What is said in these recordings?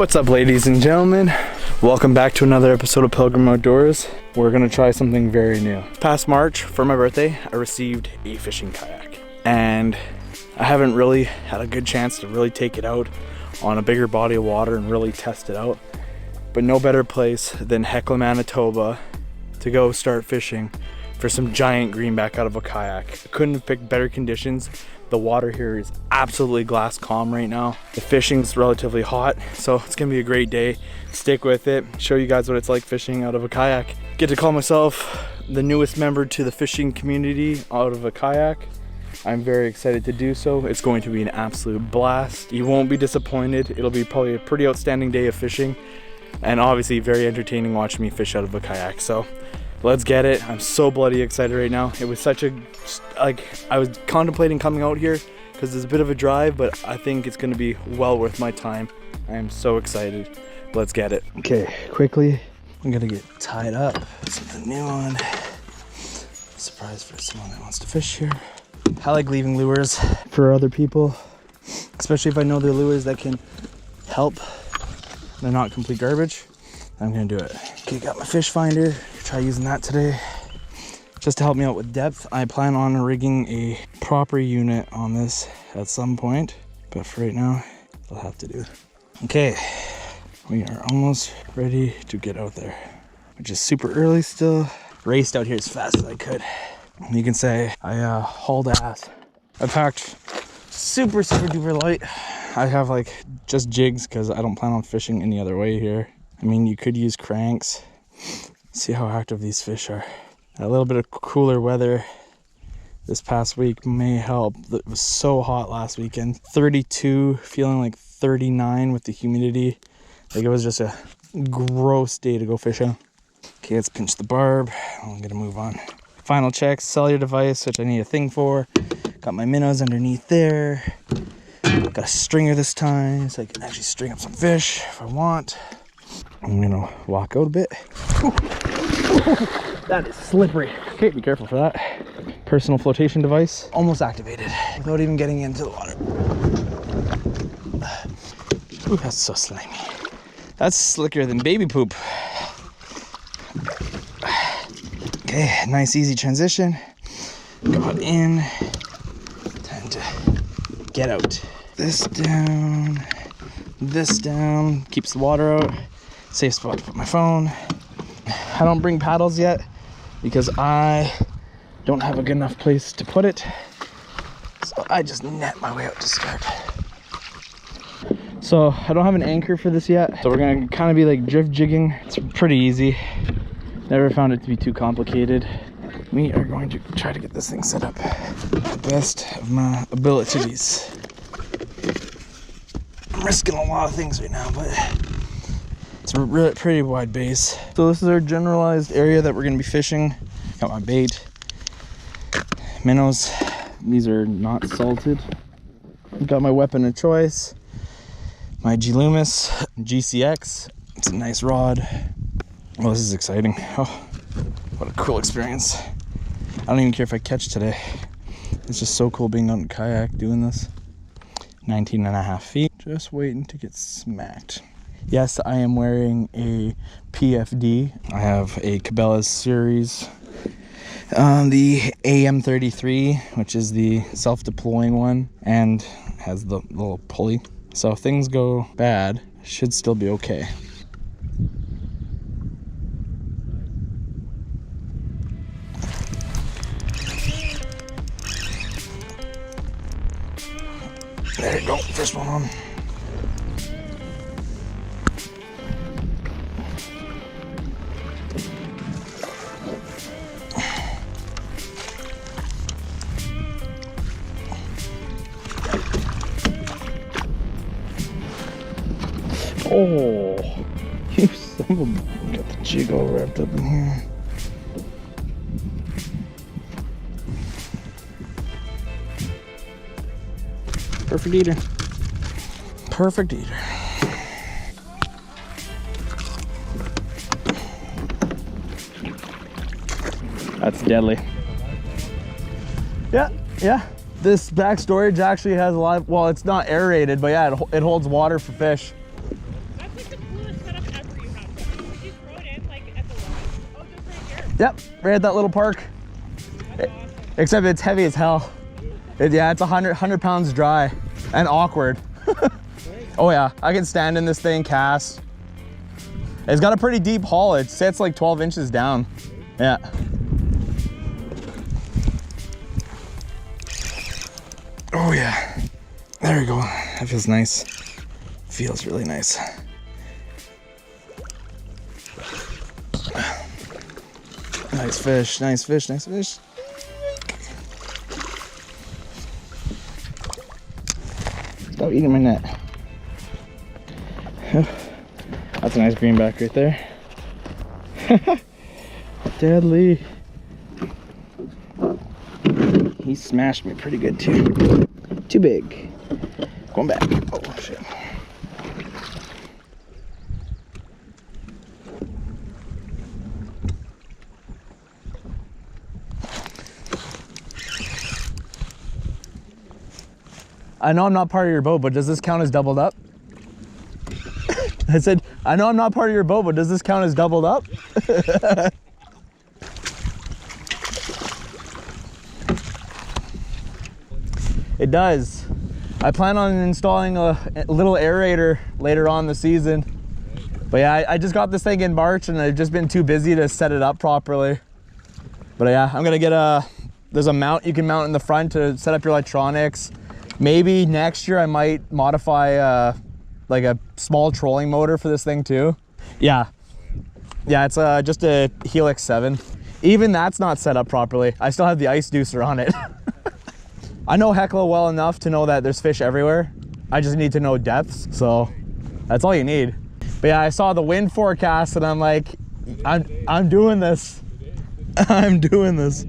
What's up, ladies and gentlemen? Welcome back to another episode of Pilgrim Outdoors. We're gonna try something very new. Past March, for my birthday, I received a fishing kayak. And I haven't really had a good chance to really take it out on a bigger body of water and really test it out. But no better place than Hecla, Manitoba to go start fishing for some giant greenback out of a kayak. I couldn't have picked better conditions. The water here is absolutely glass calm right now. The fishing's relatively hot, so it's gonna be a great day. Stick with it, show you guys what it's like fishing out of a kayak. Get to call myself the newest member to the fishing community out of a kayak. I'm very excited to do so. It's going to be an absolute blast. You won't be disappointed. It'll be probably a pretty outstanding day of fishing, and obviously very entertaining watching me fish out of a kayak. So let's get it. I'm so bloody excited right now. It was such a, I was contemplating coming out here because it's a bit of a drive, but I think it's gonna be well worth my time. I am so excited. Let's get it. Okay, quickly, I'm gonna get tied up. Put something new on. Surprise for someone that wants to fish here. I like leaving lures for other people, especially if I know they're lures that can help. They're not complete garbage. I'm gonna do it. Okay, got my fish finder. Try using that today just to help me out with depth. I plan on rigging a proper unit on this at some point, but for right now, I'll have to do. Okay, we are almost ready to get out there, which is super early still. Raced out here as fast as I could. You can say I hauled ass. I packed super duper light. I have like just jigs because I don't plan on fishing any other way here. I mean, you could use cranks. See how active these fish are. A little bit of cooler weather this past week may help. It was so hot last weekend. 32, feeling like 39 with the humidity. Like, it was just a gross day to go fishing. Okay, let's pinch the barb. I'm gonna move on. Final checks, cellular device, which I need a thing for. Got my minnows underneath there. Got a stringer this time, so I can actually string up some fish if I want. I'm gonna walk out a bit. That is slippery. Okay, be careful for that. Personal flotation device, almost activated without even getting into the water. Ooh, that's so slimy. That's slicker than baby poop. Okay, nice easy transition. Got in. Time to get out. This down. This down. Keeps the water out. Safe spot to put my phone. I don't bring paddles yet because I don't have a good enough place to put it. So I just net my way out to start. So I don't have an anchor for this yet. So we're gonna kind of be like drift jigging. It's pretty easy. Never found it to be too complicated. We are going to try to get this thing set up to the best of my abilities. I'm risking a lot of things right now, but it's a really pretty wide base. So this is our generalized area that we're gonna be fishing. Got my bait, minnows. These are not salted. Got my weapon of choice, my G Loomis GCX. It's a nice rod. Oh, this is exciting. Oh, what a cool experience. I don't even care if I catch today. It's just so cool being on a kayak doing this. 19.5 feet. Just waiting to get smacked. Yes, I am wearing a PFD. I have a Cabela's series. The AM33, which is the self-deploying one, and has the little pulley. So if things go bad, should still be okay. There you go, first one on. Oh, you son of a... Got the jig all wrapped up in here. Perfect eater. Perfect eater. That's deadly. Yeah. This back storage actually has a lot of, well, it's not aerated, but yeah, it holds water for fish. That's Yep, right at that little park. Except it's heavy as hell. Yeah, it's 100 pounds dry and awkward. Oh yeah, I can stand in this thing, cast. It's got a pretty deep hull. It sits like 12 inches down. Yeah. Oh yeah, there we go. That feels nice. Feels really nice. Nice fish, nice fish, nice fish. Stop eating my net. That's a nice greenback right there. Deadly. He smashed me pretty good too. Too big. Going back. Oh shit. I know I'm not part of your boat, but does this count as doubled up? I said, I know I'm not part of your boat, but does this count as doubled up? It does. I plan on installing a little aerator later on in the season. But yeah, I just got this thing in March and I've just been too busy to set it up properly. But yeah, I'm gonna get there's a mount you can mount in the front to set up your electronics. Maybe next year I might modify like a small trolling motor for this thing too. Yeah, it's just a Helix 7. Even that's not set up properly. I still have the ice deucer on it. I know Hecla well enough to know that there's fish everywhere. I just need to know depths, so that's all you need. But yeah, I saw the wind forecast and I'm like, I'm doing this. I'm doing this.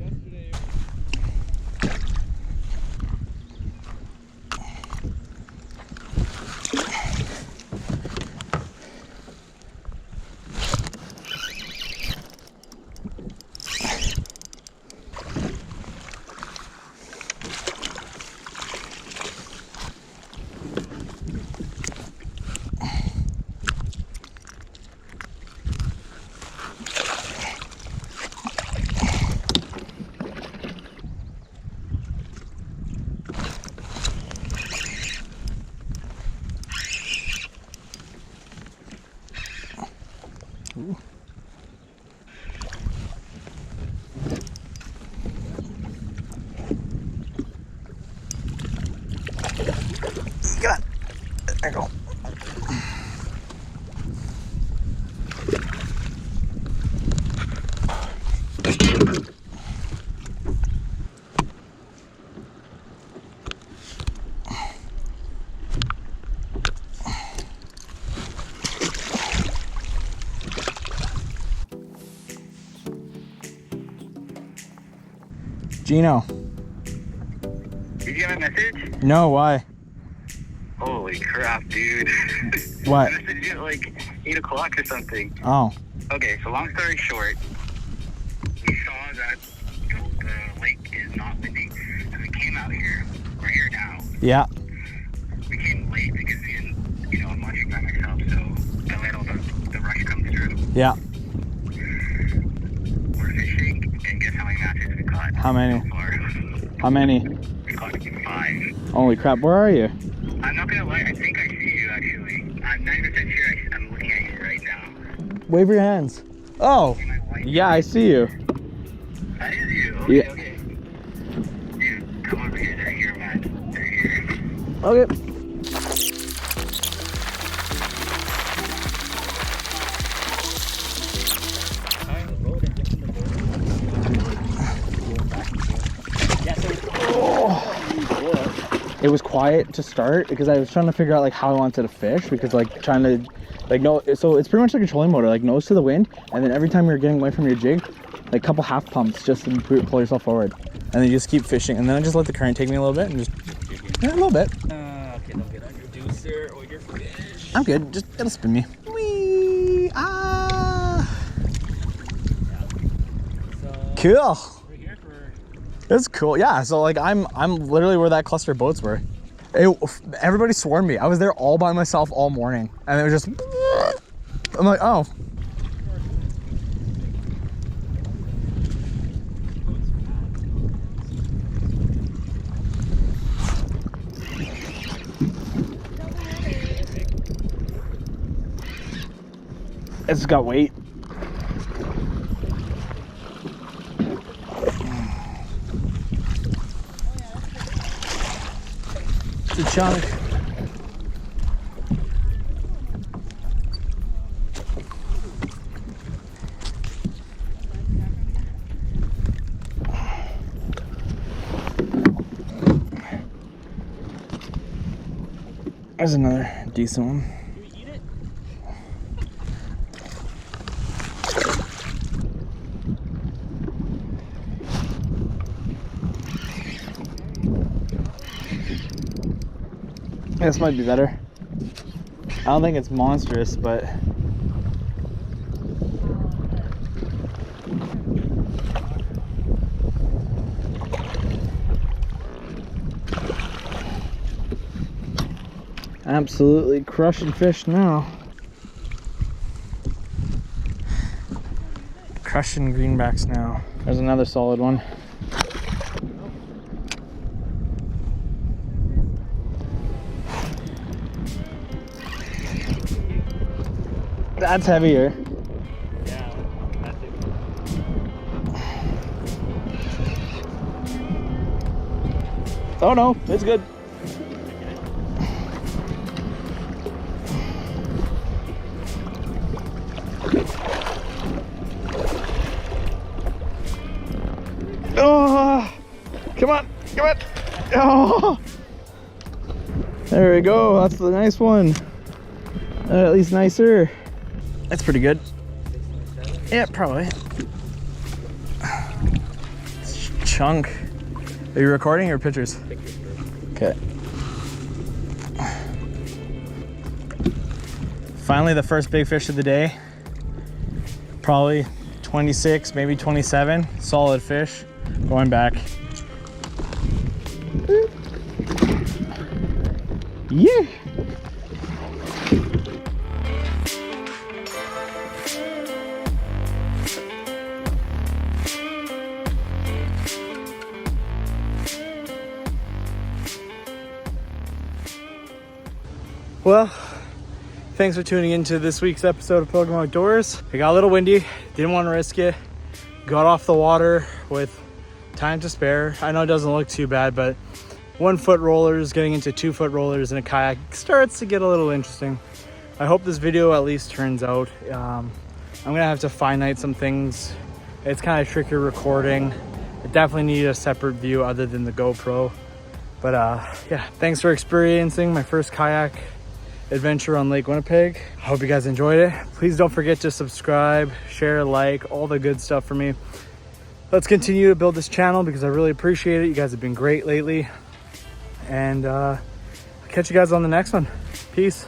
Ooh. Got it. There you go. Gino. Did you have a message? No, why? Holy crap, dude. What? I messaged you at like 8 o'clock or something. Oh. Okay, so long story short, we saw that the lake is not windy, and we came out here. We're here now. Yeah. We came late because I'm watching by myself, so I let all the rush come through. Yeah. We're fishing, and guess how many matches we caught? How many? So far? How many? We caught 5. Holy crap, where are you? I'm not gonna lie, I think I see you actually. I'm 90% sure I'm looking at you right now. Wave your hands. Oh, yeah, I see you. That is you. Okay, Yeah. okay. Dude, come over here. They're here, man. They're here. Okay. It was quiet to start because I was trying to figure out like how I wanted to fish, because like trying to like no, so it's pretty much like a trolling motor, like nose to the wind, and then every time you're getting away from your jig, like a couple half pumps just to pull yourself forward, and then you just keep fishing, and then I just let the current take me a little bit and just a little bit. Okay, don't get on your deucer or your fish. I'm good. Just it'll spin me. Whee! Ah! So Cool. we're here for. It's cool. Yeah. So like I'm literally where that cluster of boats were. Everybody swarmed me. I was there all by myself all morning, and it was just. I'm like, oh. It's got weight. It's a chunk. There's another decent one. Do we eat it? This might be better. I don't think it's monstrous, but absolutely crushing fish now. Crushing greenbacks now. There's another solid one. That's heavier. Yeah, that's it. Oh no, it's good. Oh, come on, come on. Oh, there we go. That's the nice one. At least nicer. That's pretty good. Yeah, probably. Chunk. Are you recording or pictures? Okay. Finally, the first big fish of the day. Probably 26, maybe 27. Solid fish. Going back. Yeah. Well, thanks for tuning into this week's episode of Pilgrim Outdoors. It got a little windy, didn't want to risk it. Got off the water with time to spare. I know it doesn't look too bad, but 1 foot rollers getting into 2 foot rollers in a kayak starts to get a little interesting. I hope this video at least turns out. I'm gonna have to finite some things. It's kind of tricky recording. I definitely need a separate view other than the GoPro. But yeah, thanks for experiencing my first kayak adventure on Lake Winnipeg. I hope you guys enjoyed it. Please don't forget to subscribe, share, like, all the good stuff for me. Let's continue to build this channel because I really appreciate it. You guys have been great lately. And I'll catch you guys on the next one. Peace.